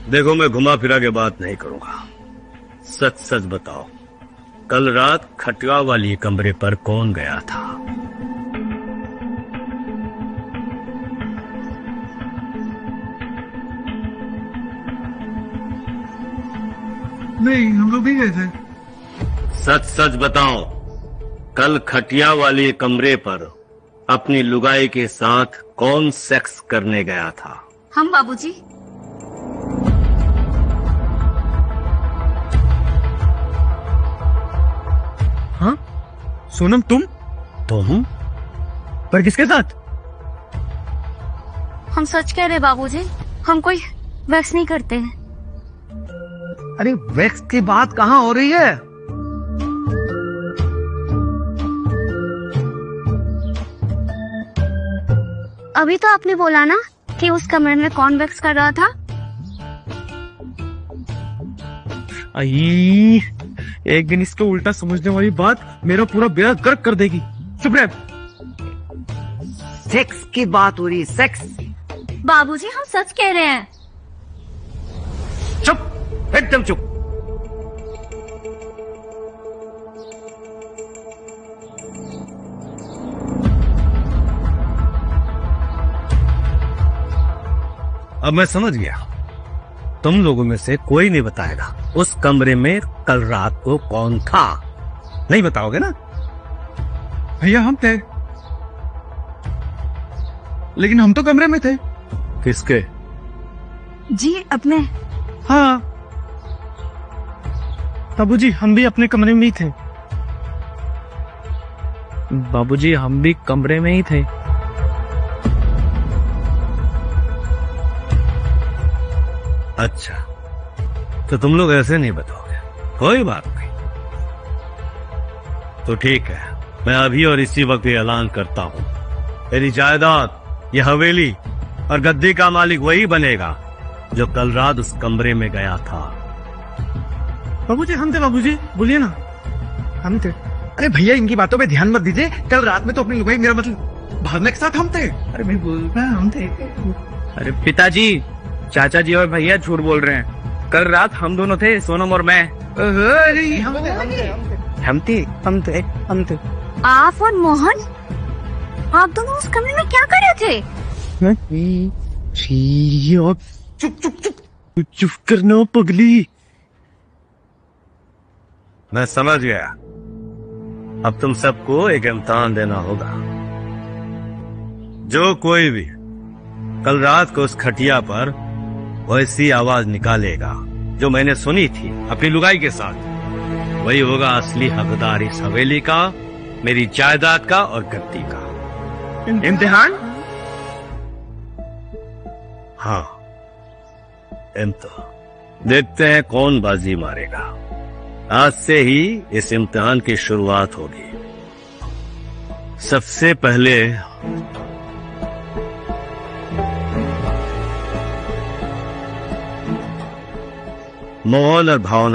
देखो, मैं घुमा फिरा के बात नहीं करूंगा। सच सच बताओ, कल रात खटिया वाली कमरे पर कौन गया था? नहीं, हम लोग भी गए थे। सच सच बताओ, कल खटिया वाली कमरे पर अपनी लुगाई के साथ कौन सेक्स करने गया था? हम बाबूजी। हाँ सोनम, तुम? पर किसके साथ? हम सच कह रहे बाबूजी, हम कोई वैक्स नहीं करते हैं। अरे वैक्स की बात कहाँ हो रही है? अभी तो आपने बोला ना कि उस कमरे में कौन वैक्स कर रहा था। आई, एक दिन इसको उल्टा समझने वाली बात मेरा पूरा बेड़ा गर्क कर देगी। चुप रह। सेक्स की बात हो रही है, सेक्स। बाबूजी हम सच कह रहे हैं। चुप, एकदम चुप। अब मैं समझ गया, तुम लोगों में से कोई नहीं बताएगा उस कमरे में कल रात को कौन था। नहीं बताओगे ना? भैया हम थे, लेकिन हम तो कमरे में थे। किसके? जी अपने। हाँ बाबूजी, हम भी अपने कमरे में ही थे। बाबूजी हम भी कमरे में ही थे। अच्छा, तो तुम लोग ऐसे नहीं बताओगे? कोई बात नहीं, तो ठीक है। मैं अभी और इसी वक्त ये ऐलान करता हूँ, मेरी जायदाद, ये हवेली और गद्दी का मालिक वही बनेगा जो कल रात उस कमरे में गया था। बाबूजी हम थे। बाबूजी बोलिए ना, हम थे। अरे भैया इनकी बातों पे ध्यान मत दीजिए। कल रात में तो अपनी लुगाई, मेरा मतलब भावना के साथ हम थे। अरे मैं बोल रहा हम थे। अरे पिताजी, चाचा जी और भैया झूठ बोल रहे हैं। कल रात हम दोनों थे, सोनम और मैं। अरे हम थे। आप और मोहन, आप दोनों उस कमरे में क्या कर रहे थे? चुप चुप चुप चुप करना पगली। मैं समझ गया, अब तुम सबको एक इम्तिहान देना होगा। जो कोई भी कल रात को उस खटिया पर वैसी आवाज निकालेगा जो मैंने सुनी थी अपनी लुगाई के साथ, वही होगा असली हकदार इस हवेली का, मेरी जायदाद का और गद्दी का। इम्तिहान? हाँ, इम्तिहान। देखते हैं कौन बाजी मारेगा। आज से ही इस इम्तिहान की शुरुआत होगी। सबसे पहले मोहन और भावना